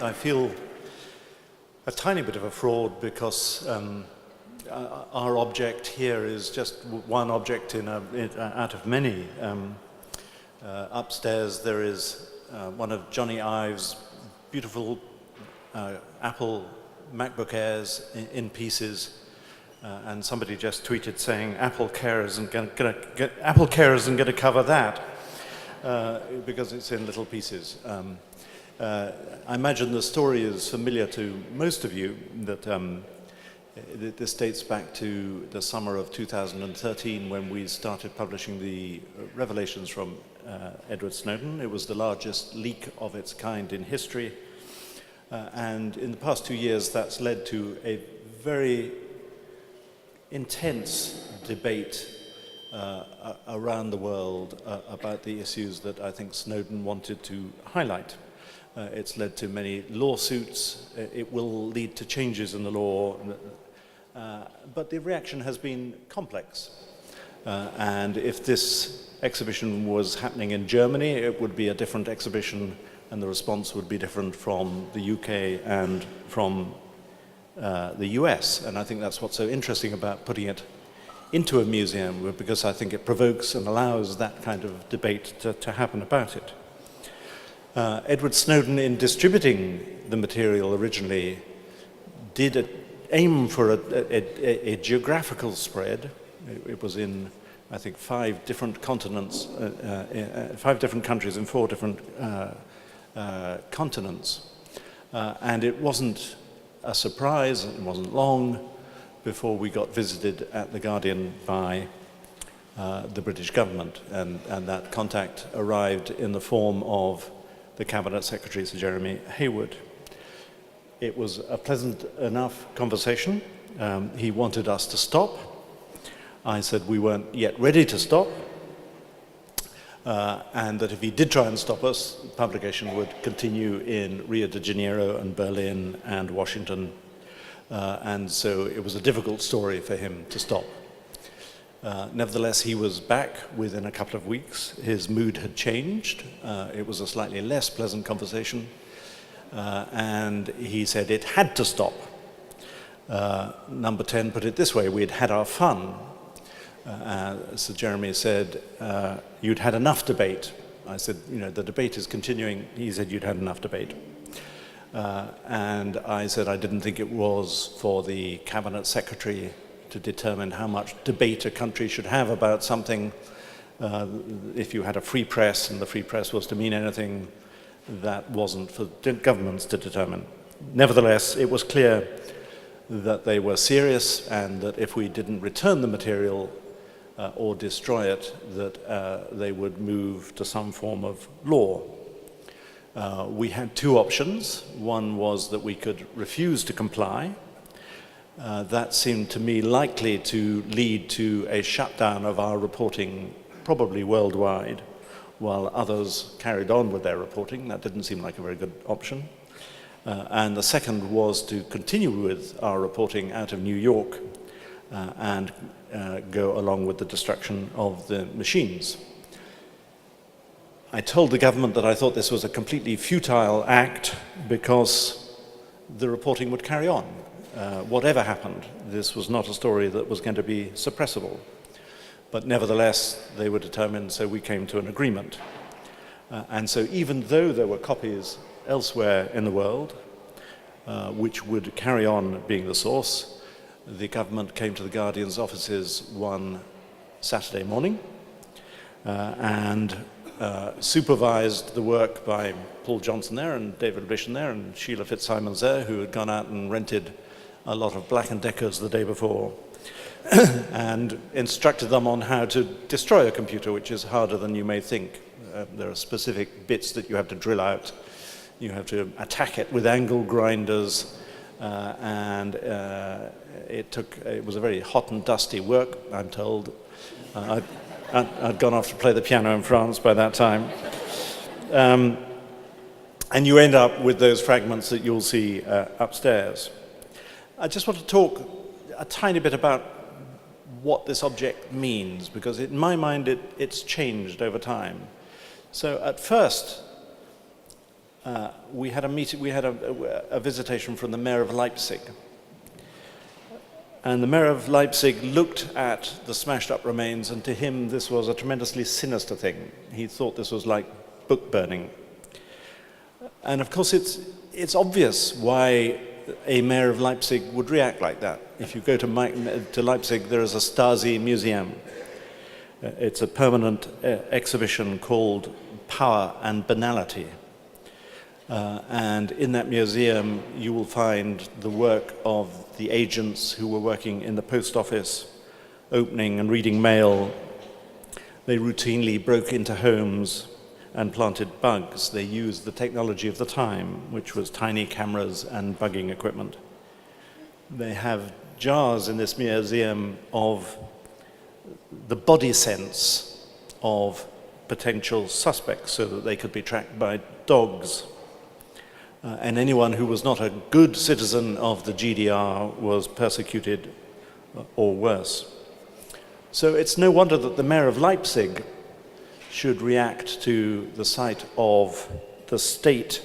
I feel a tiny bit of a fraud because our object here is just one object out of many. Upstairs there is one of Johnny Ive's beautiful Apple MacBook Airs in pieces, and somebody just tweeted saying Apple Care isn't going to cover that because it's in little pieces. I imagine the story is familiar to most of you, that this dates back to the summer of 2013 when we started publishing the revelations from Edward Snowden. It was the largest leak of its kind in history. And in the past 2 years, that's led to a very intense debate around the world about the issues that I think Snowden wanted to highlight. It's led to many lawsuits. It will lead to changes in the law. But the reaction has been complex. And if this exhibition was happening in Germany, it would be a different exhibition, and the response would be different from the UK and from the US. And I think that's what's so interesting about putting it into a museum, because I think it provokes and allows that kind of debate to happen about it. Edward Snowden, in distributing the material originally, did aim for a geographical spread. It was in, I think, 5 different continents, 5 different countries in 4 different continents. And it wasn't a surprise, it wasn't long before we got visited at The Guardian by the British government, and that contact arrived in the form of the Cabinet Secretary, Sir Jeremy Hayward. It was a pleasant enough conversation. He wanted us to stop. I said we weren't yet ready to stop, and that if he did try and stop us, publication would continue in Rio de Janeiro and Berlin and Washington, and so it was a difficult story for him to stop. Nevertheless, he was back within a couple of weeks. His mood had changed. It was a slightly less pleasant conversation, and he said it had to stop. Number 10 put it this way: we'd had our fun. Sir Jeremy said, you'd had enough debate. I said, the debate is continuing. He said, you'd had enough debate. And I said, I didn't think it was for the Cabinet Secretary to determine how much debate a country should have about something. If you had a free press and the free press was to mean anything, that wasn't for governments to determine. Nevertheless, it was clear that they were serious, and that if we didn't return the material or destroy it, that they would move to some form of law. We had 2 options. One was that we could refuse to comply. That seemed to me likely to lead to a shutdown of our reporting, probably worldwide, while others carried on with their reporting. That didn't seem like a very good option. And the second was to continue with our reporting out of New York and go along with the destruction of the machines. I told the government that I thought this was a completely futile act because the reporting would carry on. Whatever happened, this was not a story that was going to be suppressible. But nevertheless, they were determined, so we came to an agreement. And so even though there were copies elsewhere in the world, which would carry on being the source, the government came to the Guardian's offices one Saturday morning and supervised the work by Paul Johnson there and David Bishon there and Sheila Fitzsimons there, who had gone out and rented a lot of Black & Deckers the day before and instructed them on how to destroy a computer, which is harder than you may think. There are specific bits that you have to drill out. You have to attack it with angle grinders, and it was a very hot and dusty work, I'm told. I'd gone off to play the piano in France by that time. And you end up with those fragments that you'll see upstairs. I just want to talk a tiny bit about what this object means, because in my mind it's changed over time. So at first, we had a meeting, we had a visitation from the mayor of Leipzig. And the mayor of Leipzig looked at the smashed up remains, and to him this was a tremendously sinister thing. He thought this was like book burning. And of course it's obvious why a mayor of Leipzig would react like that. If you go to Leipzig, there is a Stasi museum. It's a permanent exhibition called Power and Banality. And in that museum, you will find the work of the agents who were working in the post office, opening and reading mail. They routinely broke into homes and planted bugs. They used the technology of the time, which was tiny cameras and bugging equipment. They have jars in this museum of the body sense of potential suspects so that they could be tracked by dogs. And anyone who was not a good citizen of the GDR was persecuted or worse. So it's no wonder that the mayor of Leipzig should react to the sight of the state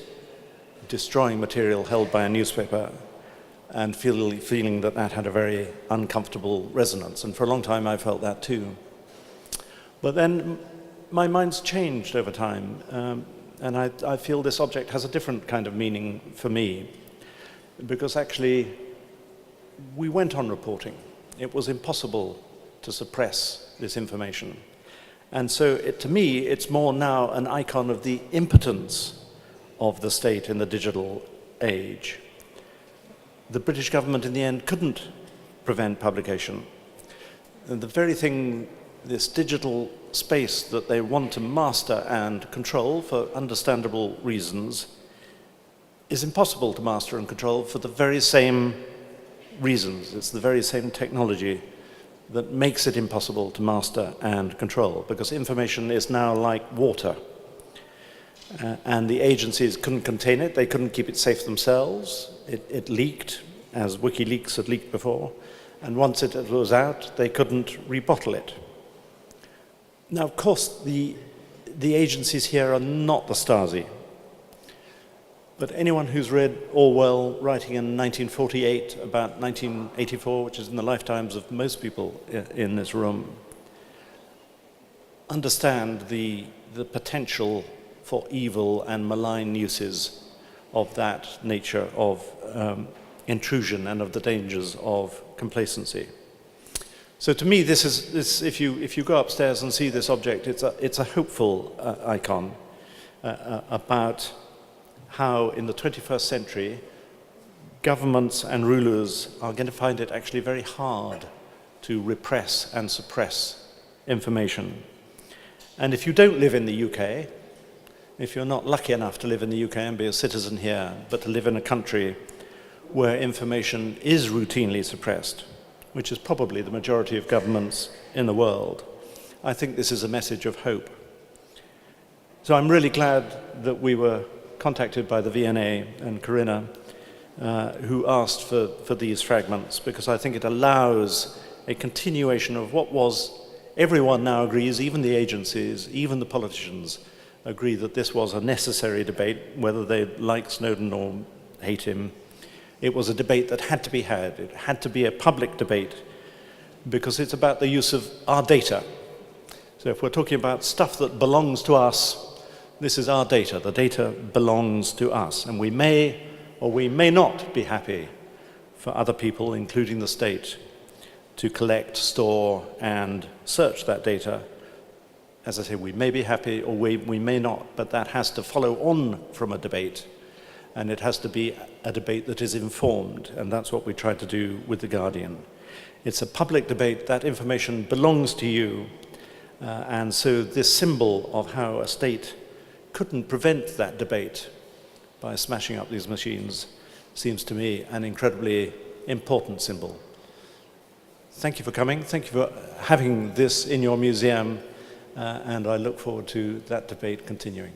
destroying material held by a newspaper and feeling that that had a very uncomfortable resonance. And for a long time I felt that too. But then my mind's changed over time. And I feel this object has a different kind of meaning for me, because actually we went on reporting. It was impossible to suppress this information. And so to me, it's more now an icon of the impotence of the state in the digital age. The British government in the end couldn't prevent publication. And the very thing, this digital space that they want to master and control for understandable reasons, is impossible to master and control for the very same reasons. It's the very same technology that makes it impossible to master and control, because information is now like water. And the agencies couldn't contain it, they couldn't keep it safe themselves. It leaked, as WikiLeaks had leaked before, and once it was out, they couldn't rebottle it. Now, of course, the agencies here are not the Stasi. But anyone who's read Orwell writing in 1948 about 1984, which is in the lifetimes of most people in this room, understand the potential for evil and malign uses of that nature of intrusion and of the dangers of complacency. So to me, this is if you go upstairs and see this object, it's a hopeful icon about how in the 21st century governments and rulers are going to find it actually very hard to repress and suppress information. And if you don't live in the UK, if you're not lucky enough to live in the UK and be a citizen here, but to live in a country where information is routinely suppressed, which is probably the majority of governments in the world, I think this is a message of hope. So I'm really glad that we were contacted by the VNA and Corinna, who asked for these fragments, because I think it allows a continuation of what was, everyone now agrees, even the agencies, even the politicians, agree that this was a necessary debate, whether they like Snowden or hate him. It was a debate that had to be had. It had to be a public debate, because it's about the use of our data. So if we're talking about stuff that belongs to us, this is our data. The data belongs to us. And we may or we may not be happy for other people, including the state, to collect, store, and search that data. As I say, we may be happy or we may not, but that has to follow on from a debate. And it has to be a debate that is informed, and that's what we tried to do with The Guardian. It's a public debate. That information belongs to you, and so this symbol of how a state couldn't prevent that debate by smashing up these machines seems to me an incredibly important symbol. Thank you for coming. Thank you for having this in your museum, and I look forward to that debate continuing.